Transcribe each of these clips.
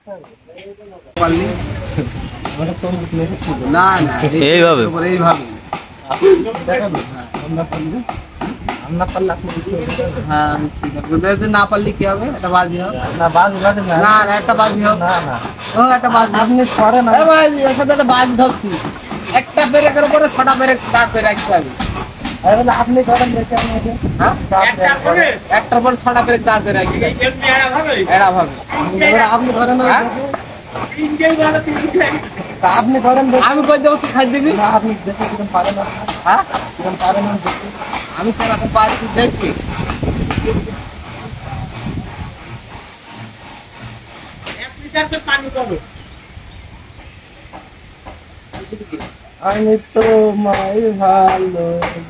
পারলি না না এইভাবে এইভাবে হ্যাঁ যদি না পারলি কি হবে? একটা বাজি হবে না, না না একটা বাজি হবে ও একটা বাজি আপনি করেন এর সাথে একটা বাজি ধরছি একটা ব্রেকের উপরে 6টা ব্রেক দাঁড় করে রাখতে হবে। আপনি করেন একটার পর 6টা ব্রেক দাঁড় করে রাখতে এরা ভাবে আপনি করেন আপনি করেন আমি কই দেবো তুই খাই দিবি আপনি দেখে কিরকম পারেন হ্যাঁ কিরকম পারেন আমি সেরকম পারি তুই দেখবি আমি তো মাই ভালোবাসি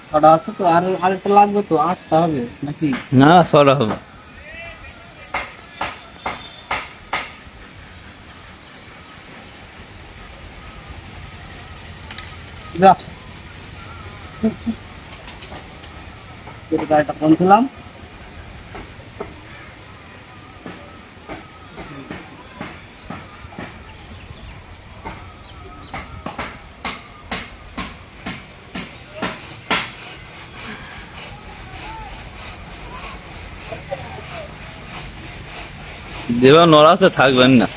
ছটা আছে তো আর আরেকটা লাগবে তো 8টা হবে নাকি না 6টা হবে যা গাড়িটা ফোন দিলাম যেভাবে নড়াচ্ছে থাকবেন না